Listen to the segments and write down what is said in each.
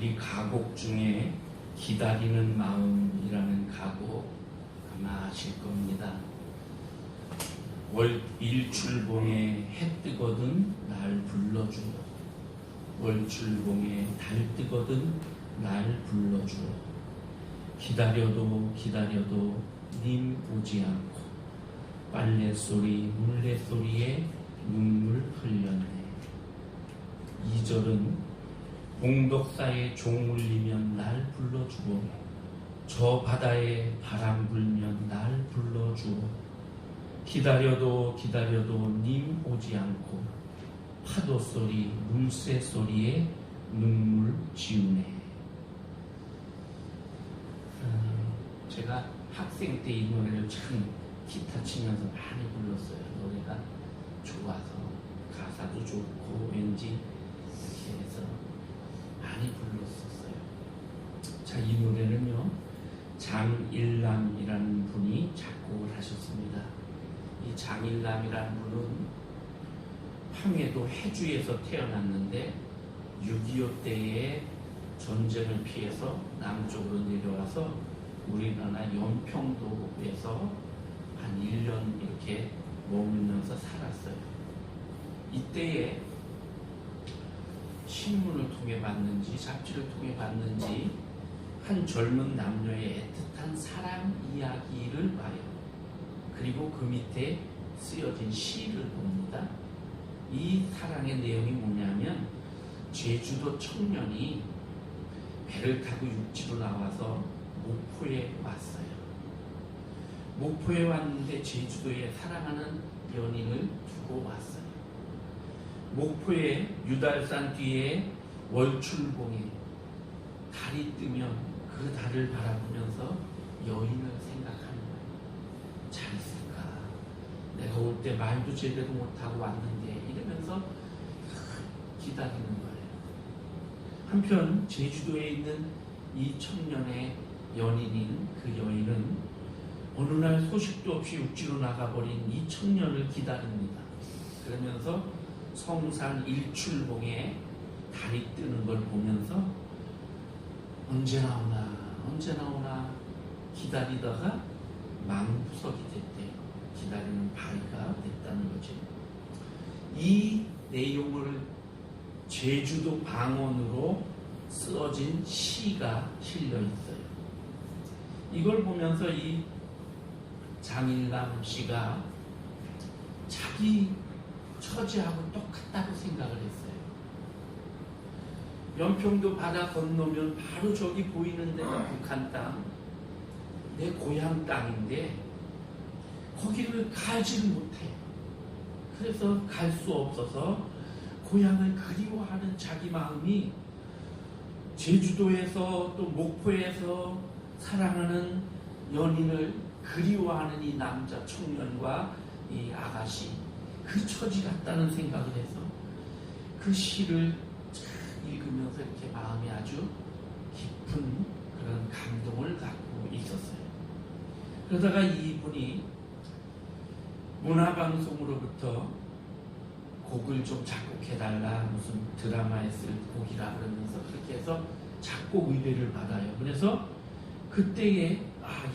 우리 가곡 중에 기다리는 마음이라는 가곡 아마 아실 겁니다. 일출봉에 해 뜨거든 날 불러주어, 월출봉에 달 뜨거든 날 불러주어. 기다려도 기다려도 님 오지 않고 빨래소리 물레소리에 눈물 흘렸네. 2절은 봉덕사에 종 울리면 날 불러주어, 저 바다에 바람 불면 날 불러주어. 기다려도 기다려도 님 오지 않고 파도 소리 물새 소리에 눈물 지우네. 제가 학생 때 이 노래를 참 기타 치면서 많이 불렀어요. 노래가 좋아서 가사도 좋고 왠지 이렇게 해서 많이 불렀었어요. 자, 이 노래는요 장일남이라는 분이 작곡을 하셨습니다. 이 장일남이라는 분은 황해도 해주에서 태어났는데 6.25 때에 전쟁을 피해서 남쪽으로 내려와서 우리나라 연평도에서 한 1년 이렇게 머물면서 살았어요. 이때에 신문을 통해 봤는지 잡지를 통해 봤는지 한 젊은 남녀의 애틋한 사랑 이야기를 봐요. 그리고 그 밑에 쓰여진 시를 봅니다. 이 사랑의 내용이 뭐냐면 제주도 청년이 배를 타고 육지로 나와서 목포에 왔어요. 목포에 왔는데 제주도에 사랑하는 연인을 두고 왔어요. 목포의 유달산 뒤에 월출봉에 달이 뜨면 그 달을 바라보면서 여인을 생각하는 거예요. 잘 있을까? 내가 올 때 말도 제대로 못하고 왔는데 이러면서 기다리는 거예요. 한편 제주도에 있는 이 청년의 연인인 그 여인은 어느 날 소식도 없이 육지로 나가버린 이 청년을 기다립니다. 그러면서 성산 일출봉에 달이 뜨는 걸 보면서 언제 나오나 언제 나오나 기다리다가 망부석이 됐대요. 기다리는 바위가 됐다는 거죠. 이 내용을 제주도 방언으로 쓰어진 시가 실려 있어요. 이걸 보면서 이 장일남 씨가 자기 처지하고 똑같다고 생각을 했어요. 연평도 바다 건너면 바로 저기 보이는 데가 북한 땅, 내 고향 땅인데 거기를 가지를 못해요. 그래서 갈 수 없어서 고향을 그리워하는 자기 마음이 제주도에서 또 목포에서 사랑하는 연인을 그리워하는 이 남자 청년과 이 아가씨, 그 처지 같다는 생각을 해서 그 시를 읽으면서 이렇게 마음이 아주 깊은 그런 감동을 갖고 있었어요. 그러다가 이분이 문화방송으로부터 곡을 좀 작곡해달라, 무슨 드라마에 쓸 곡이라 그러면서 그렇게 해서 작곡 의뢰를 받아요. 그래서 그때에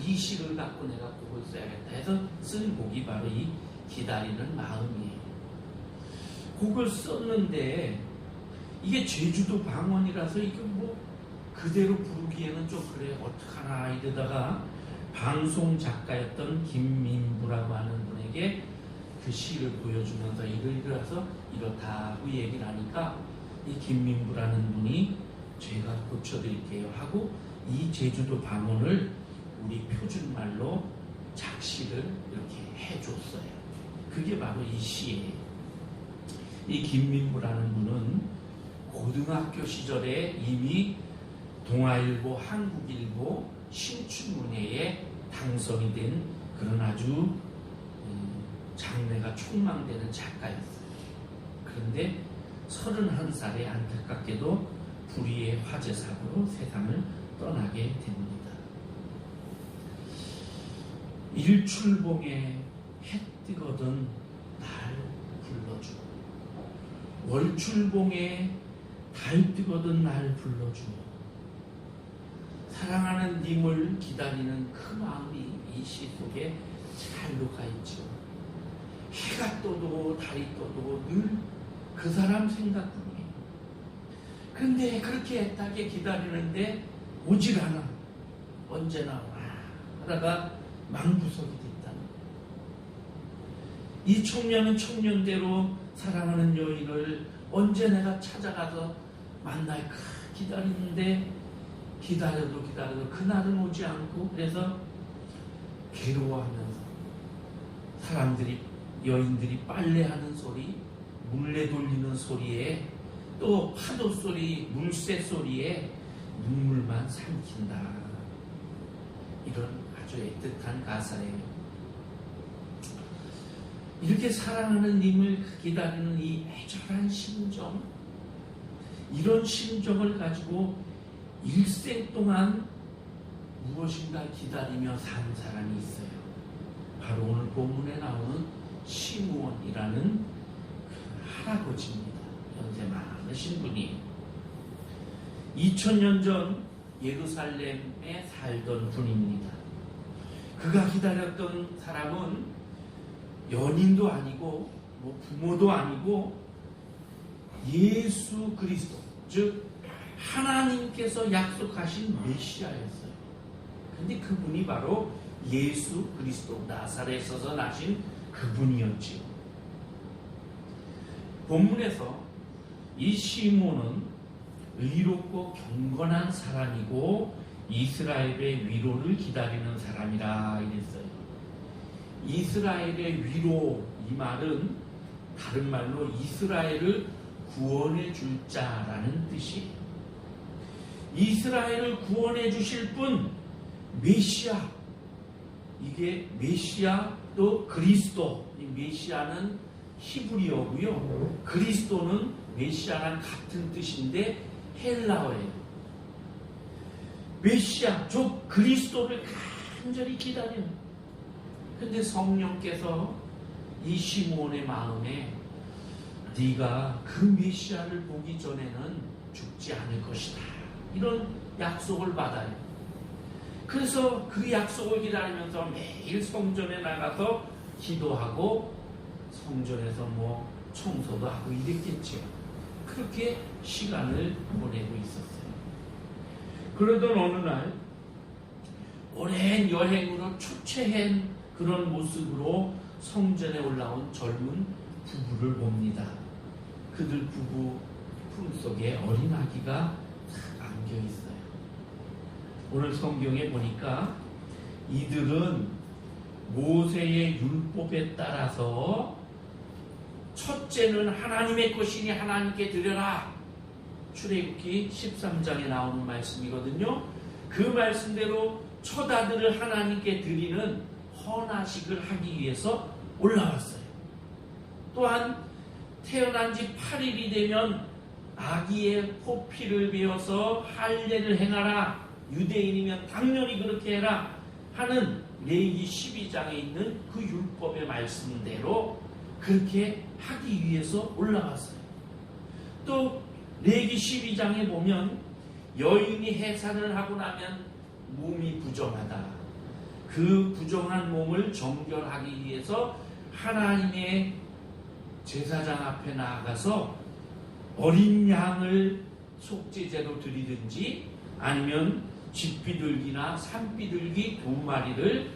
이 시를 갖고 내가 곡을 써야겠다 해서 쓴 곡이 바로 이 기다리는 마음이에요. 곡을 썼는데 이게 제주도 방언이라서 이게 뭐 그대로 부르기에는 좀 그래 어떡하나 이러다가 방송 작가였던 김민부라고 하는 분에게 그 시를 보여주면서 이러이러해서 이렇다고 얘기를 하니까 이 김민부라는 분이 제가 고쳐드릴게요 하고 이 제주도 방언을 우리 표준말로 작시를 이렇게 해줬어요. 그게 바로 이 시예요. 이 김민부라는 분은 고등학교 시절에 이미 동아일보, 한국일보, 신춘문예에 당선이 된 그런 아주 장래가 촉망되는 작가였어요. 그런데 31살에 안타깝게도 불의의 화재 사고로 세상을 떠나게 됩니다. 일출봉에 해 뜨거든 날 불러주어, 월출봉에 달 뜨거든 날 불러주어. 사랑하는 님을 기다리는 그 마음이 이 시 속에 잘 녹아있죠. 해가 떠도 달이 떠도 늘 그 사람 생각뿐이에요. 그런데 그렇게 애타게 기다리는데 오질 않아. 언제 나오나 하다가 망부석이 됐다는 거예요. 이 청년은 청년대로 사랑하는 여인을 언제 내가 찾아가서 만날까 기다리는데 기다려도 그날은 오지 않고, 그래서 괴로워하면서 사람들이, 여인들이 빨래하는 소리, 물레 돌리는 소리에, 또 파도 소리, 물새 소리에 눈물만 삼킨다. 이런 아주 애틋한 가사예요. 이렇게 사랑하는 님을 기다리는 이 애절한 심정, 이런 심정을 가지고 일생 동안 무엇인가 기다리며 산 사람이 있어요. 바로 오늘 본문에 나오는 시므온이라는 그 할아버지입니다. 연세 많으신 분이 2000년 전 예루살렘에 살던 분입니다. 그가 기다렸던 사람은 연인도 아니고 부모도 아니고 예수 그리스도, 즉 하나님께서 약속하신 메시아였어요. 근데 그분이 바로 예수 그리스도, 나사렛에서 나신 그분이었지요. 본문에서 이 시므온은 의롭고 경건한 사람이고 이스라엘의 위로를 기다리는 사람이라 이랬어요. 이스라엘의 위로, 이 말은 다른 말로 이스라엘을 구원해 줄 자라는 뜻이에요. 이스라엘을 구원해 주실 분, 메시아. 이게 메시아 또 그리스도. 이 메시아는 히브리어고요. 그리스도는 메시아랑 같은 뜻인데 헬라어예요. 메시아, 즉 그리스도를 간절히 기다리는. 근데 성령께서 이 시므온의 마음에 네가 그 메시아를 보기 전에는 죽지 않을 것이다, 이런 약속을 받아요. 그래서 그 약속을 기다리면서 매일 성전에 나가서 기도하고 성전에서 청소도 하고 이랬겠죠. 그렇게 시간을 보내고 있었어요. 그러던 어느 날 오랜 여행으로 초췌한 그런 모습으로 성전에 올라온 젊은 부부를 봅니다. 그들 부부 품속에 어린 아기가 안겨 있어요. 오늘 성경에 보니까 이들은 모세의 율법에 따라서 첫째는 하나님의 것이니 하나님께 드려라. 출애굽기 13장에 나오는 말씀이거든요. 그 말씀대로 첫 아들을 하나님께 드리는 헌화식을 하기 위해서 올라왔어요. 또한 태어난 지 8일이 되면 아기의 포피를 베어서 할례를 행하라. 유대인이면 당연히 그렇게 해라 하는 레위기 12장에 있는 그 율법의 말씀대로 그렇게 하기 위해서 올라왔어요. 또 레위기 12장에 보면 여인이 해산을 하고 나면 몸이 부정하다. 그 부정한 몸을 정결하기 위해서 하나님의 제사장 앞에 나아가서 어린 양을 속죄제로 드리든지 아니면 집비둘기나 산비둘기 2마리를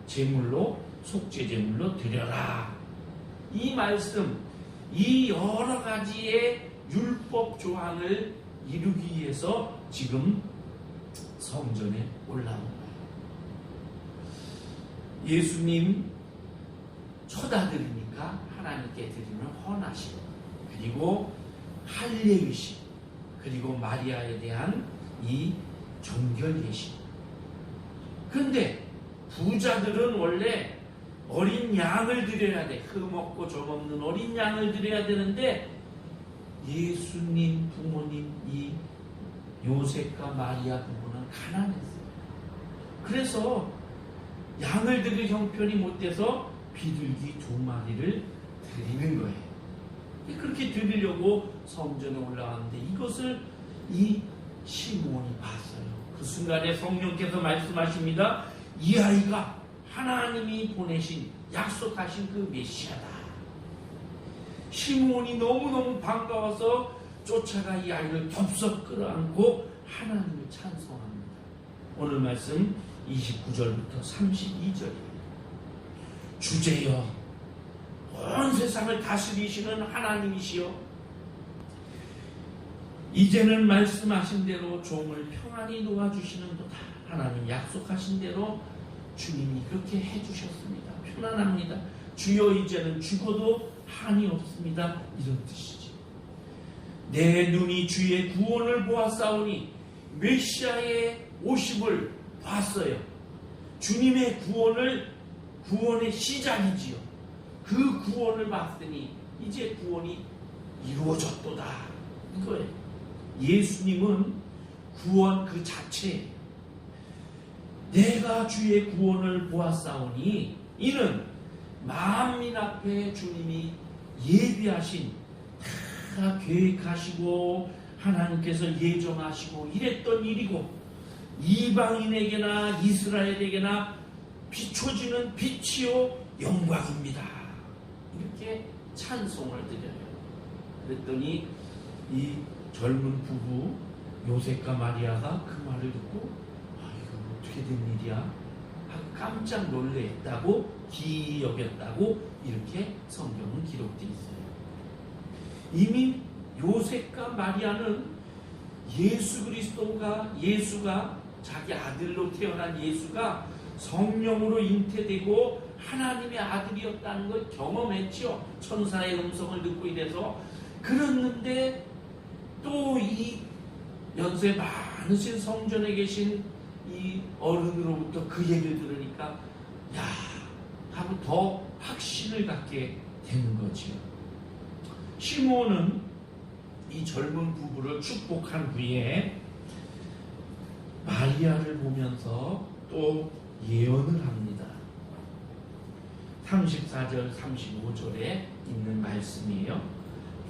제물로, 속죄제물로 드려라. 이 말씀, 이 여러 가지의 율법 조항을 이루기 위해서 지금 성전에 올라온 거예요. 예수님 첫아들이니까 하나님께 드리는 헌화식, 그리고 할례의식, 그리고 마리아에 대한 이 종결 예식. 그런데 부자들은 원래 어린 양을 드려야 돼. 흠없고 점없는 어린 양을 드려야 되는데 예수님 부모님 이 요셉과 마리아 부부는 가난했어요. 그래서 양을 드릴 형편이 못 돼서 비둘기 2마리를 드리는 거예요. 그렇게 드리려고 성전에 올라왔는데 이것을 이 시므온이 봤어요. 그 순간에 성령께서 말씀하십니다. 이 아이가 하나님이 보내신 약속하신 그 메시아다. 시므온이 너무너무 반가워서 쫓아가 이 아이를 덥석 끌어안고 하나님을 찬송합니다. 오늘 말씀 29절부터 32절입니다. 주제여, 온 세상을 다스리시는 하나님이시여, 이제는 말씀하신 대로 종을 평안히 놓아주시는도다. 하나님 약속하신 대로 주님이 그렇게 해주셨습니다. 편안합니다. 주여, 이제는 죽어도 한이 없습니다. 이런 뜻이지. 내 눈이 주의 구원을 보았사오니, 메시아의 오심을 봤어요. 주님의 구원의 시작이지요. 그 구원을 봤으니 이제 구원이 이루어졌도다, 이거예요. 예수님은 구원 그 자체예요. 내가 주의 구원을 보았사오니, 이는 만민 앞에 주님이 예비하신, 다 계획하시고 하나님께서 예정하시고 이랬던 일이고, 이방인에게나 이스라엘에게나 비춰지는 빛이요 영광입니다. 이렇게 찬송을 드려요. 그랬더니 이 젊은 부부 요셉과 마리아가 그 말을 듣고, 이거 어떻게 된 일이야? 하고 깜짝 놀랬다고, 기이 여겼다고 이렇게 성경은 기록되어 있어요. 이미 요셉과 마리아는 예수가 자기 아들로 태어난 예수가 성령으로 잉태되고 하나님의 아들이었다는 걸 경험했죠. 천사의 음성을 듣고 이래서. 그랬는데 또 이 연세 많으신 성전에 계신 이 어른으로부터 그 얘기를 들으니까 하고 더 확신을 갖게 되는 거지요. 시므온은 이 젊은 부부를 축복한 후에 마리아를 보면서 또 예언을 합니다. 34절 35절에 있는 말씀이에요.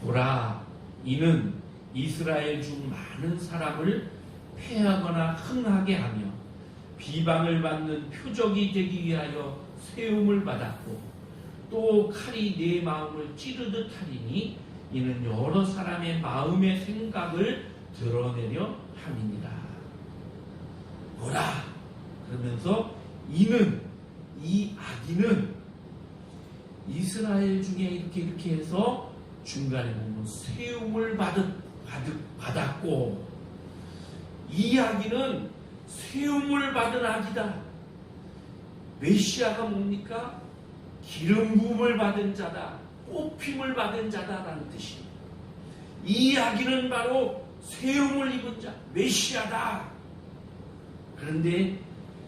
보라, 이는 이스라엘 중 많은 사람을 패하거나 흥하게 하며 비방을 받는 표적이 되기 위하여 세움을 받았고, 또 칼이 내 마음을 찌르듯 하리니 이는 여러 사람의 마음의 생각을 드러내려 함이니라. 보라, 그러면서 이 아기는 이스라엘 중에 이렇게 해서 중간에 보면 세움을 받았고, 이 아기는 세움을 받은 아기다. 메시아가 뭡니까? 기름 부음을 받은 자다, 뽑힘을 받은 자다라는 뜻이에요. 이 아기는 바로 세움을 입은 자, 메시아다. 그런데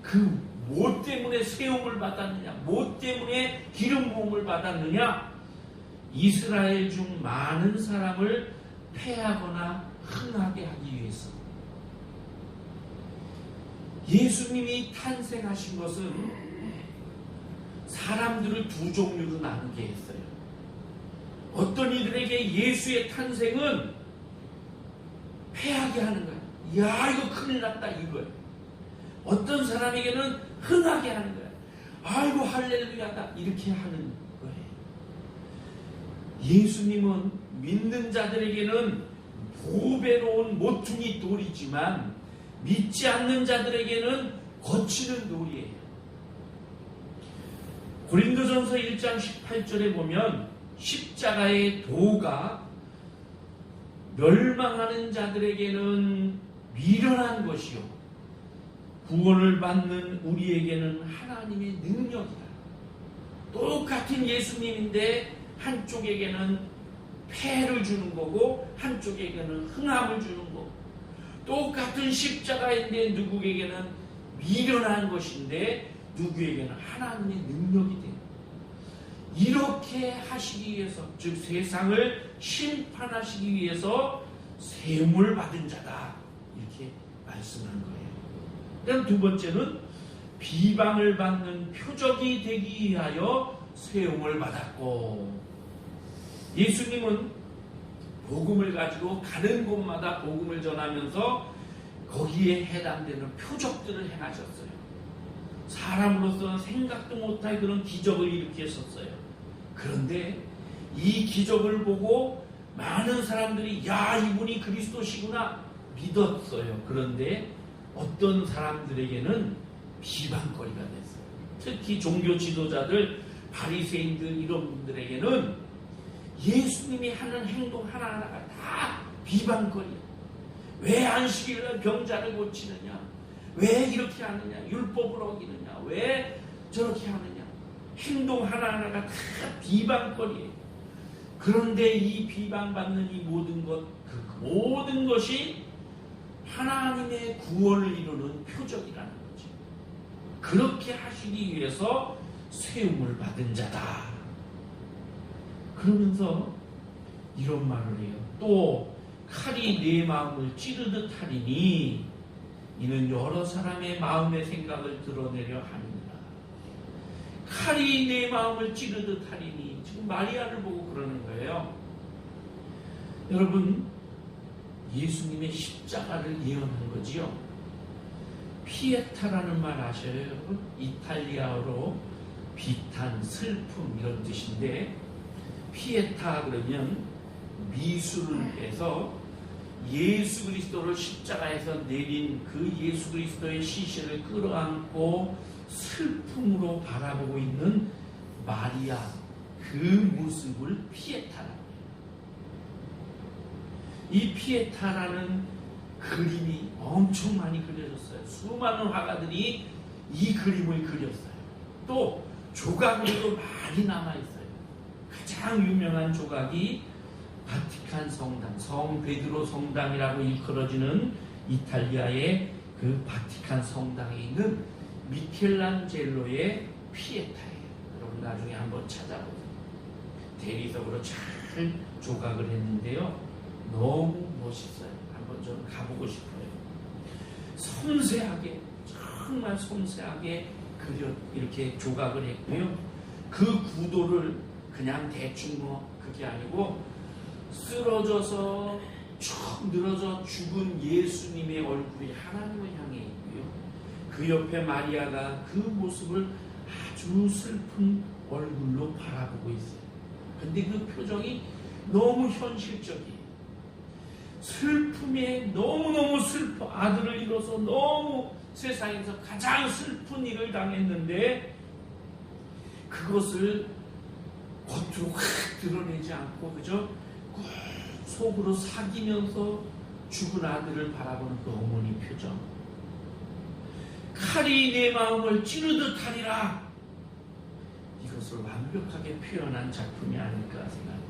그 뭐 때문에 세움을 받았느냐, 뭐 때문에 기름 부음을 받았느냐? 이스라엘 중 많은 사람을 패하거나 흥하게 하기 위해서. 예수님이 탄생하신 것은 사람들을 두 종류로 나누게 했어요. 어떤 이들에게 예수의 탄생은 패하게 하는 거예요. 야, 이거 큰일 났다, 이거예요. 어떤 사람에게는 흥하게 하는 거예요. 아이고 할렐루야다, 이렇게 하는 거예요. 예수님은 믿는 자들에게는 보배로운 모퉁이 돌이지만 믿지 않는 자들에게는 거치는 돌이에요. 고린도전서 1장 18절에 보면 십자가의 도가 멸망하는 자들에게는 미련한 것이요 구원을 받는 우리에게는 하나님의 능력이다. 똑같은 예수님인데 한쪽에게는 폐를 주는 거고 한쪽에게는 흥함을 주는 거고, 똑같은 십자가인데 누구에게는 미련한 것인데 누구에게는 하나님의 능력이 돼요. 이렇게 하시기 위해서, 즉 세상을 심판하시기 위해서 세움을 받은 자다, 이렇게 말씀한 거예요. 그다음 두 번째는 비방을 받는 표적이 되기 위하여 세움을 받았고, 예수님은 복음을 가지고 가는 곳마다 복음을 전하면서 거기에 해당되는 표적들을 행하셨어요. 사람으로서는 생각도 못할 그런 기적을 일으켰었어요. 그런데 이 기적을 보고 많은 사람들이 야, 이분이 그리스도시구나 믿었어요. 그런데 어떤 사람들에게는 비방거리가 됐어요. 특히 종교 지도자들, 바리새인들 이런 분들에게는 예수님이 하는 행동 하나하나가 다 비방거리예요. 왜 안식일날 병자를 고치느냐? 왜 이렇게 하느냐? 율법을 어기느냐? 왜 저렇게 하느냐? 행동 하나하나가 다 비방거리예요. 그런데 이 비방받는 이 모든 것, 그 모든 것이 하나님의 구원을 이루는 표적이라는 거죠. 그렇게 하시기 위해서 세움을 받은 자다. 그러면서 이런 말을 해요. 또 칼이 내 마음을 찌르듯 하리니 이는 여러 사람의 마음의 생각을 드러내려 함이니라. 칼이 내 마음을 찌르듯 하리니, 지금 마리아를 보고 그러는 거예요. 여러분, 예수님의 십자가를 예언한 거지요. 피에타라는 말 아셔요, 여러분? 이탈리아어로 비탄, 슬픔 이런 뜻인데, 피에타 그러면 미술에서 예수 그리스도를 십자가에서 내린 그 예수 그리스도의 시신을 끌어안고 슬픔으로 바라보고 있는 마리아, 그 모습을 피에타라고 해요. 이 피에타라는 그림이 엄청 많이 그려졌어요. 수많은 화가들이 이 그림을 그렸어요. 또 조각으로도 많이 남아있어요. 가장 유명한 조각이 바티칸 성당, 성 베드로 성당이라고 일컬어지는 이탈리아의 그 바티칸 성당에 있는 미켈란젤로의 피에타예요. 여러분 나중에 한번 찾아보세요. 대리석으로 잘 조각을 했는데요. 너무 멋있어요. 한번 좀 가보고 싶어요. 섬세하게, 정말 섬세하게 이렇게 조각을 했고요. 그 구도를 그냥 대충 그게 아니고 쓰러져서 쭉 늘어져 죽은 예수님의 얼굴이 하나님을 향해 있고요. 그 옆에 마리아가 그 모습을 아주 슬픈 얼굴로 바라보고 있어요. 근데 그 표정이 너무 현실적이에요. 슬픔에 너무너무 슬퍼, 아들을 잃어서 너무 세상에서 가장 슬픈 일을 당했는데 그것을 겉으로 확 드러내지 않고 그저 속으로 사귀면서 죽은 아들을 바라보는 그 어머니 표정. 칼이 내 마음을 찌르듯 하리라. 이것을 완벽하게 표현한 작품이 아닐까 생각합니다.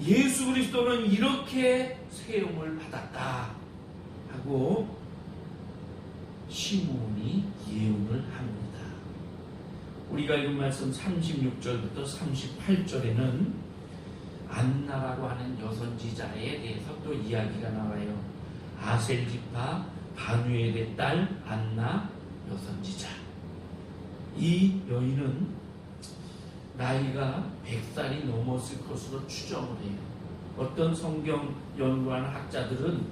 예수 그리스도는 이렇게 세움을 받았다 하고 시므온이 예언을 합니다. 우리가 읽은 말씀 36절부터 38절에는 안나라고 하는 여선지자에 대해서 또 이야기가 나와요. 아셀 지파 바누엘의 딸 안나 여선지자. 이 여인은 나이가 100살이 넘었을 것으로 추정을 해요. 어떤 성경 연구하는 학자들은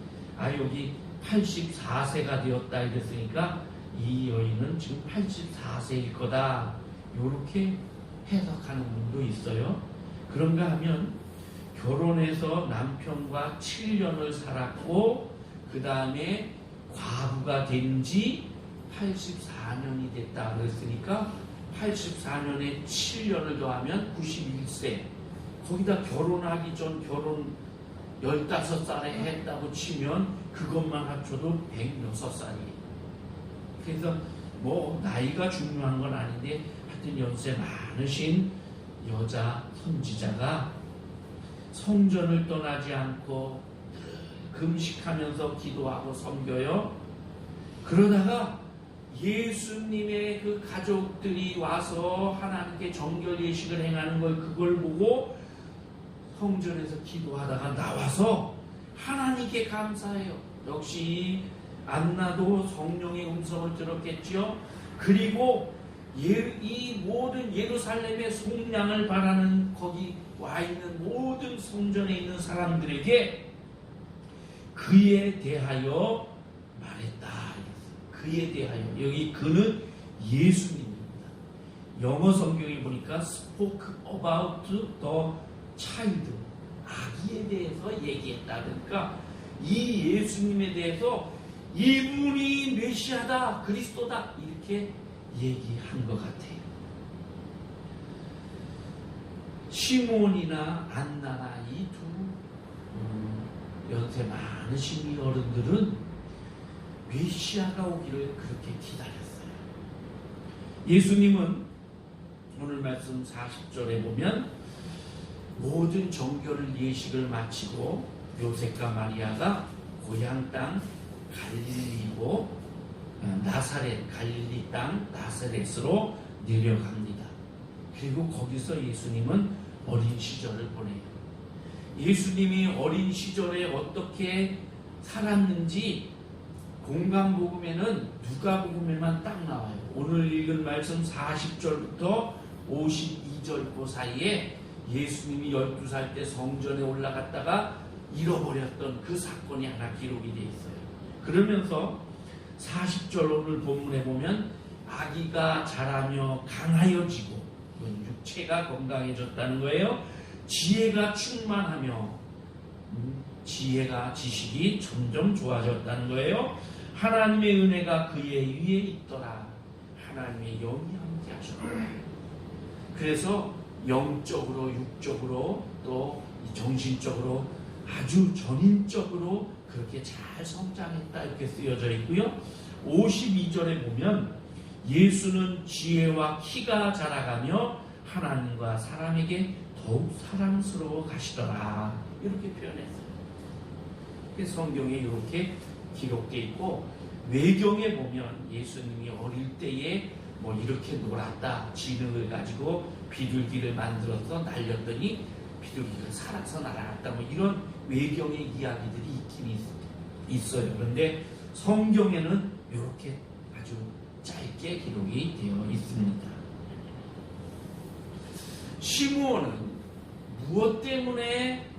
여기 84세가 되었다 이랬으니까 이 여인은 지금 84세일 거다 이렇게 해석하는 분도 있어요. 그런가 하면 결혼해서 남편과 7년을 살았고 그 다음에 과부가 된 지 84년이 됐다 그랬으니까 84년에 7년을 더하면 91세. 거기다 결혼하기 전 결혼 15살에 했다고 치면 그것만 합쳐도 106살이에요. 그래서 뭐 나이가 중요한 건 아닌데 하여튼 연세 많으신 여자 선지자가 성전을 떠나지 않고 금식하면서 기도하고 섬겨요. 그러다가 예수님의 그 가족들이 와서 하나님께 정결 예식을 행하는 걸 그걸 보고 성전에서 기도하다가 나와서 하나님께 감사해요. 역시 안나도 성령의 음성을 들었겠죠. 그리고 이 모든 예루살렘의 속량을 바라는 거기 와 있는 모든 성전에 있는 사람들에게 그에 대하여 그에 대하여. 여기 그는 예수님입니다. 영어 성경에 보니까 spoke about the child, 아기에 대해서 얘기했다. 그러니까 이 예수님에 대해서 이분이 메시아다, 그리스도다, 이렇게 얘기한 것 같아요. 시몬이나 안나나 이 두 연세 많으신 이 어른들은 메시아가 오기를 그렇게 기다렸어요. 예수님은 오늘 말씀 40절에 보면 모든 정결을 예식을 마치고 요셉과 마리아가 고향 땅 갈릴리고 나사렛, 갈릴리 땅 나사렛으로 내려갑니다. 그리고 거기서 예수님은 어린 시절을 보내요. 예수님이 어린 시절에 어떻게 살았는지 공간복음에는 누가복음에만 딱 나와요. 오늘 읽은 말씀 40절부터 52절 그 사이에 예수님이 12살 때 성전에 올라갔다가 잃어버렸던 그 사건이 하나 기록이 되어 있어요. 그러면서 40절 오늘 본문에 보면 아기가 자라며 강하여지고, 육체가 건강해졌다는 거예요. 지혜가 충만하며, 지혜가 지식이 점점 좋아졌다는 거예요. 하나님의 은혜가 그의 위에 있더라. 하나님의 영이 함께 하셨더라. 그래서 영적으로, 육적으로, 또 정신적으로 아주 전인적으로 그렇게 잘 성장했다, 이렇게 쓰여져 있고요. 52절에 보면 예수는 지혜와 키가 자라가며 하나님과 사람에게 더욱 사랑스러워 가시더라, 이렇게 표현했어요. 성경에 이렇게 기록되어 있고, 외경에 보면 예수님이 어릴 때에 뭐 이렇게 놀았다, 지능을 가지고 비둘기를 만들어서 날렸더니 비둘기가 살아서 날아갔다, 뭐 이런 외경의 이야기들이 있긴 있어요. 그런데 성경에는 이렇게 아주 짧게 기록이 되어 있습니다. 시므온은 무엇 때문에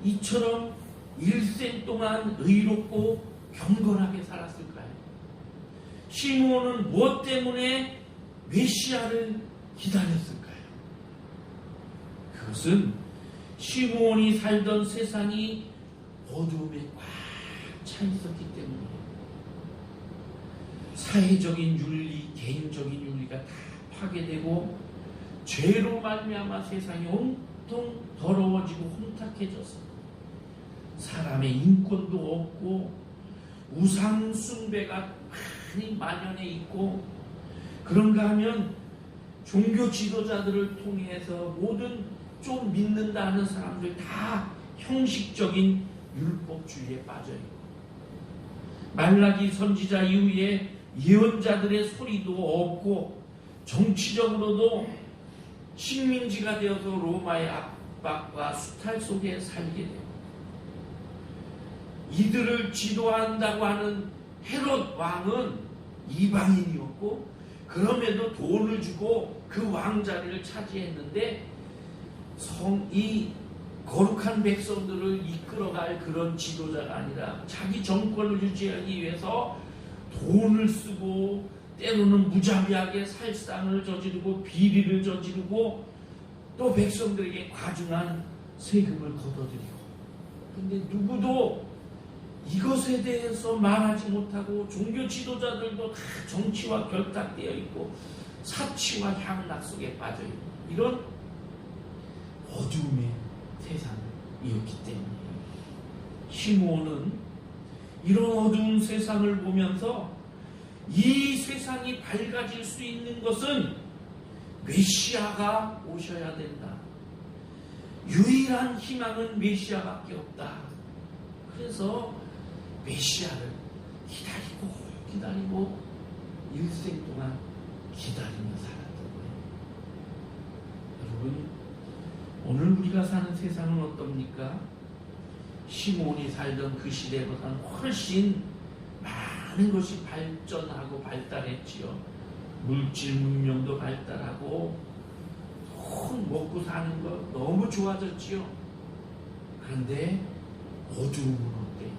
이처럼 일생 동안 의롭고 경건하게 살았을까요? 시므온은 무엇 때문에 메시아를 기다렸을까요? 그것은 시므온이 살던 세상이 어두움에 꽉 차 있었기 때문이에요. 사회적인 윤리, 개인적인 윤리가 다 파괴되고 죄로 말미암아 세상이 온통 더러워지고 혼탁해졌어. 사람의 인권도 없고 우상 숭배가 많이 만연해 있고, 그런가 하면 종교 지도자들을 통해서 모든 좀 믿는다 하는 사람들 다 형식적인 율법주의에 빠져 있고, 말라기 선지자 이후에 예언자들의 소리도 없고, 정치적으로도 식민지가 되어서 로마의 압박과 수탈 속에 살게 되고, 이들을 지도한다고 하는 헤롯 왕은 이방인이었고, 그럼에도 돈을 주고 그 왕자리를 차지했는데, 이 거룩한 백성들을 이끌어갈 그런 지도자가 아니라 자기 정권을 유지하기 위해서 돈을 쓰고, 때로는 무자비하게 살상을 저지르고 비리를 저지르고, 또 백성들에게 과중한 세금을 걷어들이고, 근데 누구도 이것에 대해서 말하지 못하고, 종교 지도자들도 다 정치와 결탁되어 있고 사치와 향락 속에 빠져 있고, 이런 어두움의 세상이었기 때문에 시므온은 이런 어두운 세상을 보면서 이 세상이 밝아질 수 있는 것은 메시아가 오셔야 된다. 유일한 희망은 메시아밖에 없다. 그래서 메시아를 기다리고 일생 동안 기다리며 살았던 거예요. 여러분, 오늘 우리가 사는 세상은 어떻습니까? 시므온이 살던 그 시대보다는 훨씬 많은 것이 발전하고 발달했지요. 물질 문명도 발달하고 먹고 사는 거 너무 좋아졌지요. 그런데 어두움은 어때요?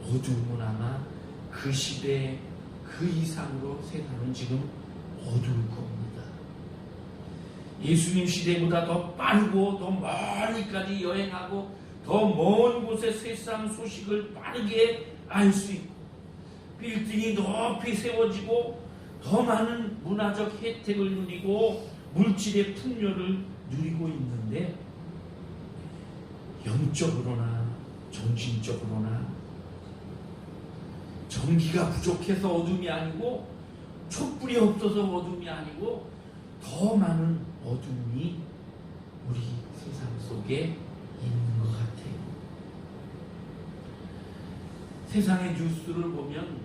어두움은 아마 그 시대 그 이상으로 세상은 지금 어두울 겁니다. 예수님 시대보다 더 빠르고 더 멀리까지 여행하고 더 먼 곳의 세상 소식을 빠르게 알 수 있고 빌딩이 높이 세워지고 더 많은 문화적 혜택을 누리고 물질의 풍요를 누리고 있는데 영적으로나 정신적으로나 전기가 부족해서 어둠이 아니고 촛불이 없어서 어둠이 아니고 더 많은 어둠이 우리 세상 속에 있는 것 같아요. 세상의 뉴스를 보면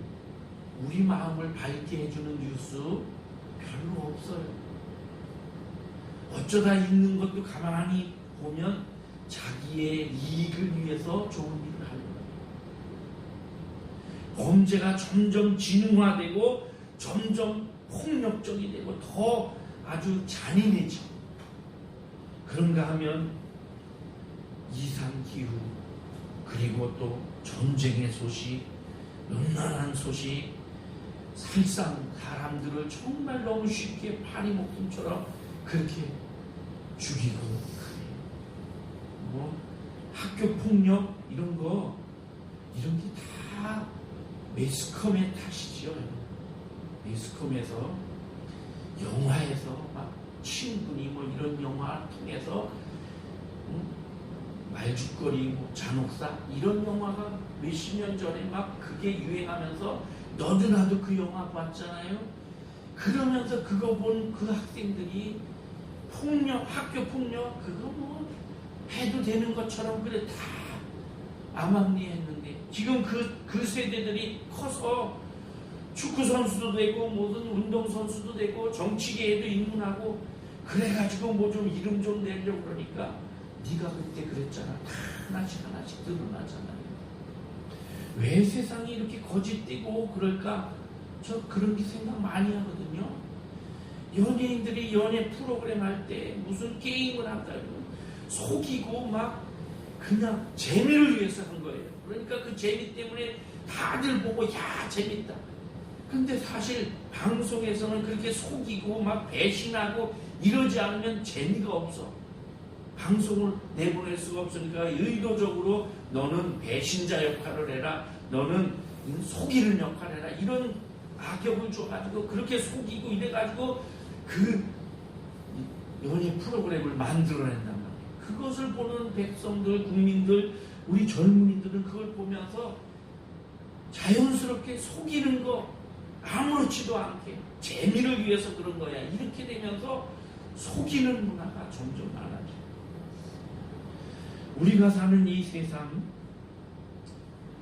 우리 마음을 밝게 해주는 뉴스 별로 없어요. 어쩌다 있는 것도 가만히 보면 자기의 이익을 위해서 좋은 일을 하는 거예요. 범죄가 점점 진흥화되고 점점 폭력적이 되고 더 아주 잔인해져. 그런가 하면 이상기후 그리고 또 전쟁의 소식, 음란한 소식, 살상 사람들을 정말 너무 쉽게 파리 목숨처럼 그렇게 죽이고 뭐 학교 폭력 이런 게 다 매스컴의 탓이죠. 매스컴에서 영화에서 막 친분이 뭐 이런 영화 통해서 말죽거리, 뭐 잔혹사 이런 영화가 몇십 년 전에 막 그게 유행하면서 너도 나도 그 영화 봤잖아요. 그러면서 그거 본 그 학생들이 폭력, 학교 폭력 그거 뭐 해도 되는 것처럼 그래 다 암암리했는데 지금 그 세대들이 커서 축구 선수도 되고 모든 운동 선수도 되고 정치계에도 입문하고 그래가지고 뭐 좀 이름 좀 내려고 그러니까 네가 그때 그랬잖아. 다 하나씩 드러나잖아요. 왜 세상이 이렇게 거짓되고 그럴까? 저 그런 게 생각 많이 하거든요. 연예인들이 연예 프로그램 할 때 무슨 게임을 한다고 속이고 막 그냥 재미를 위해서 한 거예요. 그러니까 그 재미 때문에 다들 보고 야 재밌다. 근데 사실 방송에서는 그렇게 속이고 막 배신하고 이러지 않으면 재미가 없어. 방송을 내보낼 수가 없으니까 의도적으로 너는 배신자 역할을 해라. 너는 속이는 역할을 해라. 이런 악역을 줘가지고 그렇게 속이고 이래가지고 그 연예 프로그램을 만들어낸단 말이에요. 그것을 보는 백성들, 국민들, 우리 젊은이들은 그걸 보면서 자연스럽게 속이는 거 아무렇지도 않게 재미를 위해서 그런 거야. 이렇게 되면서 속이는 문화가 점점 많아져. 우리가 사는 이 세상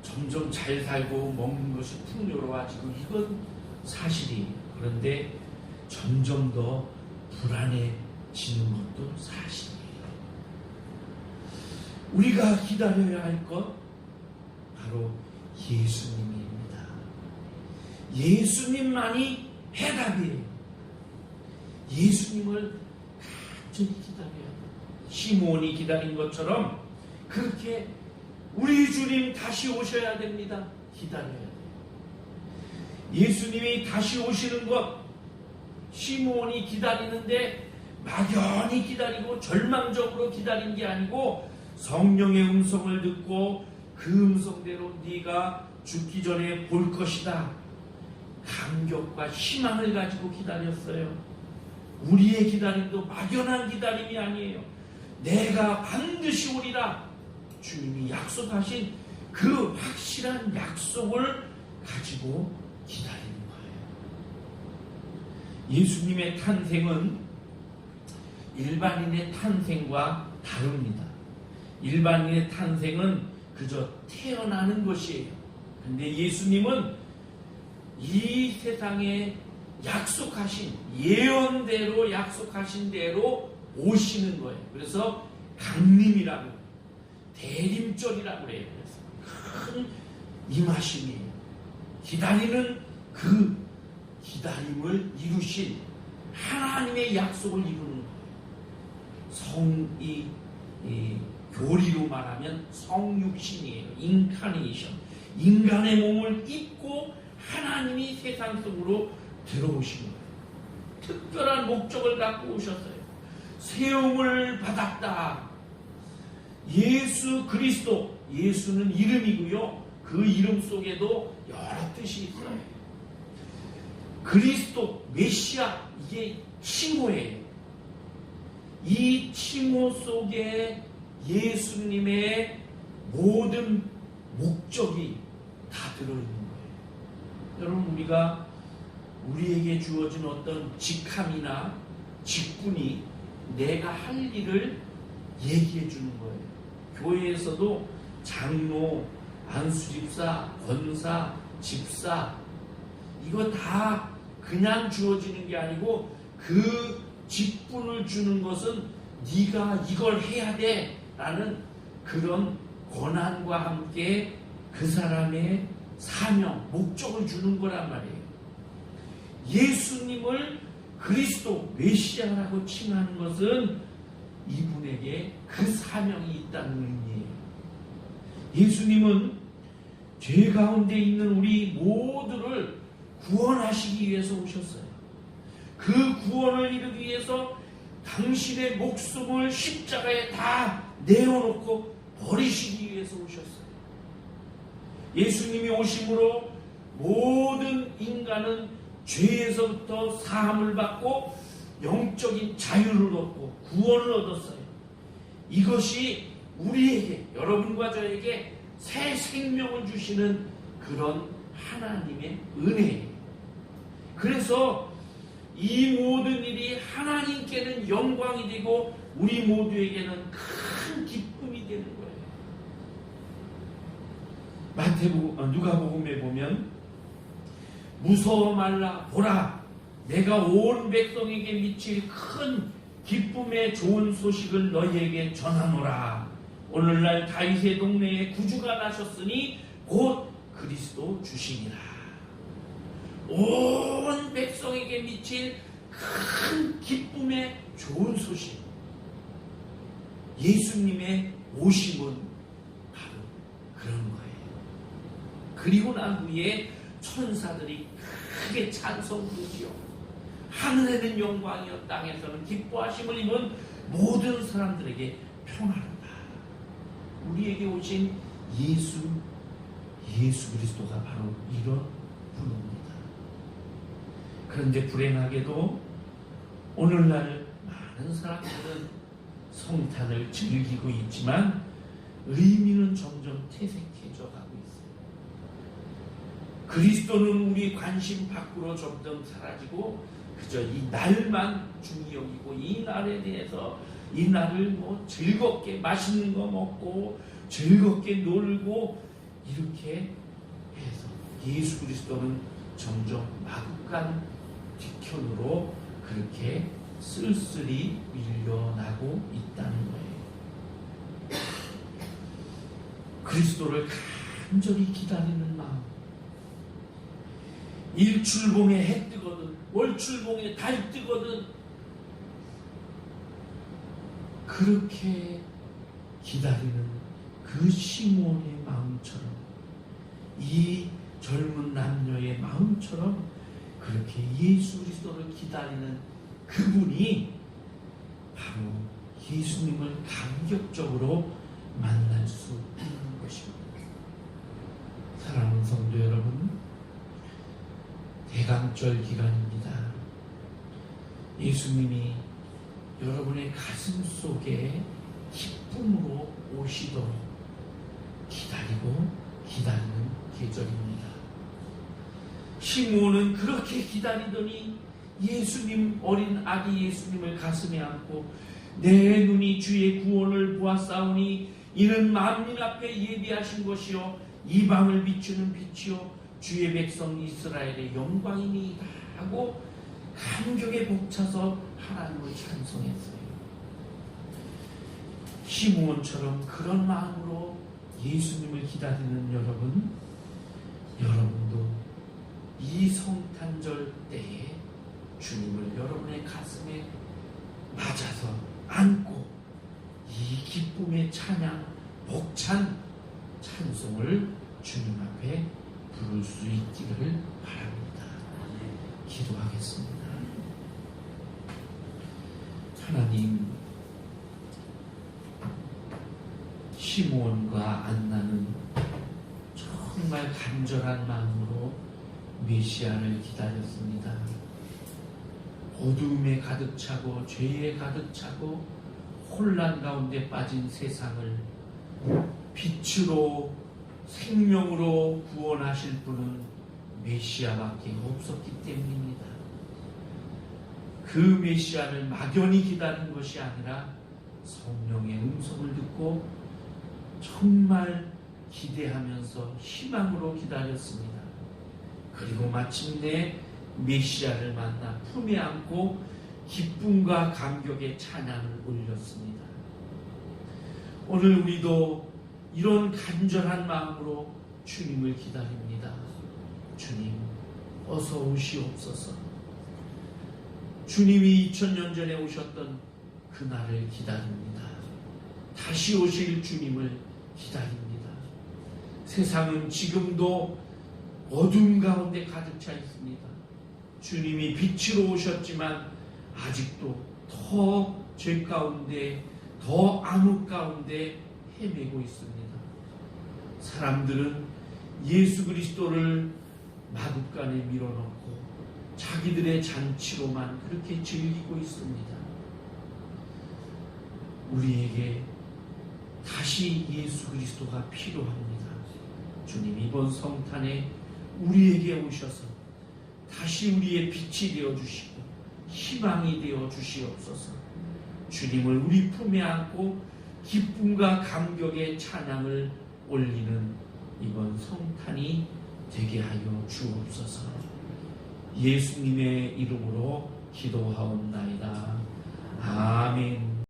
점점 잘 살고 먹는 것이 풍요로워지고 이건 사실이에요. 그런데 점점 더 불안해지는 것도 사실이에요. 우리가 기다려야 할 것 바로 예수님입니다. 예수님만이 해답이에요. 예수님을 간절히 기다려야 돼요. 시몬이 기다린 것처럼 그렇게 우리 주님 다시 오셔야 됩니다. 기다려야 돼요. 예수님이 다시 오시는 것 시몬이 기다리는데 막연히 기다리고 절망적으로 기다린 게 아니고 성령의 음성을 듣고 그 음성대로 네가 죽기 전에 볼 것이다. 감격과 희망을 가지고 기다렸어요. 우리의 기다림도 막연한 기다림이 아니에요. 내가 반드시 오리라. 주님이 약속하신 그 확실한 약속을 가지고 기다리는 거예요. 예수님의 탄생은 일반인의 탄생과 다릅니다. 일반인의 탄생은 그저 태어나는 것이에요. 근데 예수님은 이 세상에 약속하신 예언대로 약속하신 대로 오시는 거예요. 그래서 강림이라고 대림절이라고 그래요. 그래서 큰 임하심이에요. 기다리는 그 기다림을 이루신 하나님의 약속을 이루는 거예요. 교리로 말하면 성육신이에요. 인카네이션. 인간의 몸을 입고 하나님이 세상 속으로 들어오신 거예요. 특별한 목적을 갖고 오셨어요. 세움을 받았다. 예수 그리스도, 예수는 이름이고요. 그 이름 속에도 여러 뜻이 있어요. 그리스도, 메시아, 이게 칭호예요. 이 칭호 속에 예수님의 모든 목적이 다 들어있는 거예요. 여러분, 우리가 우리에게 주어진 어떤 직함이나 직분이 내가 할 일을 얘기해 주는 거예요. 교회에서도 장로, 안수집사, 권사, 집사, 이거 다 그냥 주어지는 게 아니고 그 직분을 주는 것은 네가 이걸 해야 돼 라는 그런 권한과 함께 그 사람의 사명, 목적을 주는 거란 말이에요. 예수님을 그리스도, 메시아라고 칭하는 것은 이분에게 그 사명이 있다는 의미예요. 예수님은 죄 가운데 있는 우리 모두를 구원하시기 위해서 오셨어요. 그 구원을 이루기 위해서 당신의 목숨을 십자가에 다 내어놓고 버리시기 위해서 오셨어요. 예수님이 오심으로 모든 인간은 죄에서부터 사함을 받고 영적인 자유를 얻고 구원을 얻었어요. 이것이 우리에게, 여러분과 저에게 새 생명을 주시는 그런 하나님의 은혜예요. 그래서 이 모든 일이 하나님께는 영광이 되고 우리 모두에게는 큰 기쁨이 되는 거예요. 누가복음에 보면 무서워 말라, 보라, 내가 온 백성에게 미칠 큰 기쁨의 좋은 소식을 너희에게 전하노라. 오늘날 다윗의 동네에 구주가 나셨으니 곧 그리스도 주시니라. 온 백성에게 미칠 큰 기쁨의 좋은 소식, 예수님의 오심은 바로 그런 거예요. 그리고 난 후에 천사들이 크게 찬송 부르지요. 하늘에는 영광이요 땅에서는 기뻐하심을 입은 모든 사람들에게 평안하다. 우리에게 오신 예수 그리스도가 바로 이런 분입니다. 그런데 불행하게도 오늘날 많은 사람들은 성탄을 즐기고 있지만 의미는 점점 퇴색해져 가고 있어요. 그리스도는 우리 관심 밖으로 점점 사라지고 그저 이 날만 중히 여기고 이 날에 대해서 이 날을 즐겁게 맛있는 거 먹고 즐겁게 놀고 이렇게 해서 예수 그리스도는 점점 마구간 뒤편으로 그렇게 쓸쓸히 밀려나고 있다는 거예요. 그리스도를 간절히 기다리는 마음, 일출봉에 해 뜨거든 월출봉에 달 뜨거든 그렇게 기다리는 그 시몬의 마음처럼, 이 젊은 남녀의 마음처럼 그렇게 예수 그리스도를 기다리는 그분이 바로 예수님을 감격적으로 만날 수 있는 것입니다. 사랑하는 성도 여러분, 대강절 기간입니다. 예수님이 여러분의 가슴 속에 기쁨으로 오시도록 기다리고 기다리는 계절입니다. 시므온은 그렇게 기다리더니 예수님, 어린 아기 예수님을 가슴에 안고 내 눈이 주의 구원을 보았사오니 이는 만민 앞에 예비하신 것이요 이방을 비추는 빛이요 주의 백성 이스라엘의 영광이니이다 하고 감격에 벅차서 하나님을 찬송했어요. 시므온처럼 그런 마음으로 예수님을 기다리는 여러분도 이 성탄절 때에 주님을 여러분의 가슴에 맞아서 안고 이 기쁨의 찬양, 벅찬 찬송을 주님 앞에 앞에 부를 수 있기를 바랍니다. 기도하겠습니다. 하나님, 시므온과 안나는 정말 간절한 마음으로 메시아를 기다렸습니다. 어두움에 가득 차고 죄에 가득 차고 혼란 가운데 빠진 세상을 빛으로 생명으로 구원하실 분은 메시아밖에 없었기 때문입니다. 그 메시아를 막연히 기다린 것이 아니라 성령의 음성을 듣고 정말 기대하면서 희망으로 기다렸습니다. 그리고 마침내 메시아를 만나 품에 안고 기쁨과 감격의 찬양을 올렸습니다. 오늘 우리도 이런 간절한 마음으로 주님을 기다립니다. 주님, 어서 오시옵소서. 주님이 2000년 전에 오셨던 그날을 기다립니다. 다시 오실 주님을 기다립니다. 세상은 지금도 어둠 가운데 가득 차 있습니다. 주님이 빛으로 오셨지만 아직도 더 죄 가운데, 더 암흑 가운데 헤매고 있습니다. 사람들은 예수 그리스도를 마구간에 밀어넣고 자기들의 잔치로만 그렇게 즐기고 있습니다. 우리에게 다시 예수 그리스도가 필요합니다. 주님, 이번 성탄에 우리에게 오셔서 다시 우리의 빛이 되어주시고 희망이 되어주시옵소서. 주님을 우리 품에 안고 기쁨과 감격의 찬양을 올리는 이번 성탄이 되게 하여 주옵소서. 예수님의 이름으로 기도하옵나이다. 아멘.